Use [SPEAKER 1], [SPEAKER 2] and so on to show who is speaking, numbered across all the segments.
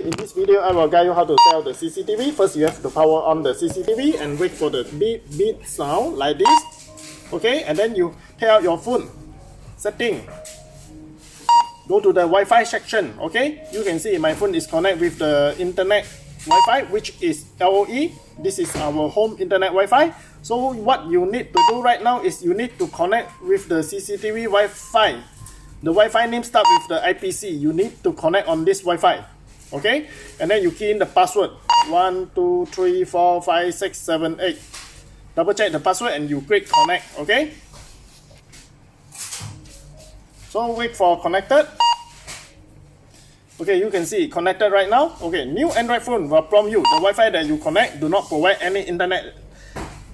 [SPEAKER 1] in this video I will guide you how to set up the CCTV. First you have to power on the CCTV and wait for the beep sound like this. Okay, and then you take out your phone setting. Go to the Wi-Fi section. Okay, you can see my phone is connected with the internet Wi-Fi, which is LOE. This is our home internet Wi-Fi. So what you need to do right now is you need to connect with the CCTV Wi-Fi. The Wi-Fi name starts with the IPC. You need to connect on this Wi-Fi. Okay, and then you key in the password 1 2 3 4 5 6 7 8. Double check the password and you click connect. Okay, so wait for connected. Okay, you can see connected right now. Okay, new Android phone will prompt you. The Wi-Fi that you connect do not provide any internet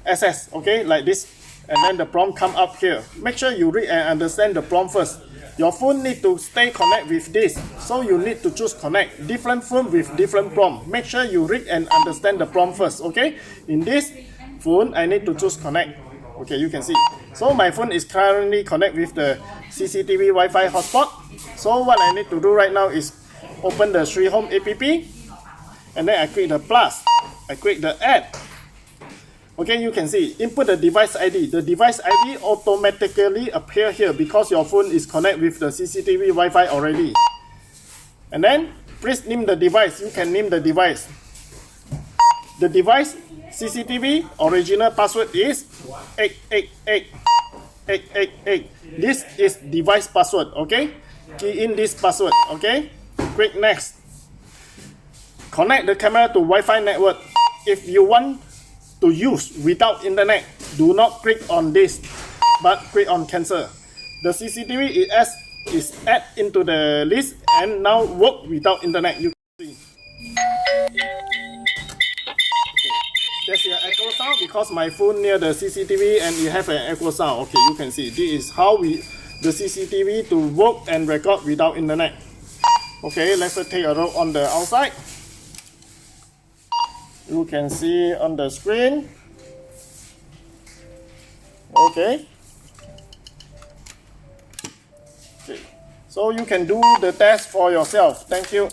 [SPEAKER 1] access. Okay, like this, and then the prompt come up here. Make sure you read and understand the prompt first. Your phone need to stay connected with this, so you need to choose connect. Different phone with different prompt. Make sure you read and understand the prompt first. Okay, in this phone I need to choose connect. Okay, you can see. So my phone is currently connected with the CCTV Wi-Fi hotspot. So what I need to do right now is open the SriHome app, and then I click the plus. I click the add. Okay, you can see input the device ID. The device ID automatically appear here because your phone is connected with the CCTV Wi-Fi already. And then please name the device. You can name the device. The device CCTV original password is 888. This is device password. Okay, key in this password. Okay, click next. Connect the camera to Wi-Fi network. If you want to use without internet, do not click on this, but click on cancel. The CCTV is added into the list and now work without internet. You can see. There's an echo sound because my phone near the CCTV and it have an echo sound. Okay, you can see this is how the CCTV to work and record without internet. Okay, let's take a look on the outside. You can see on the screen. Okay. So you can do the test for yourself. Thank you.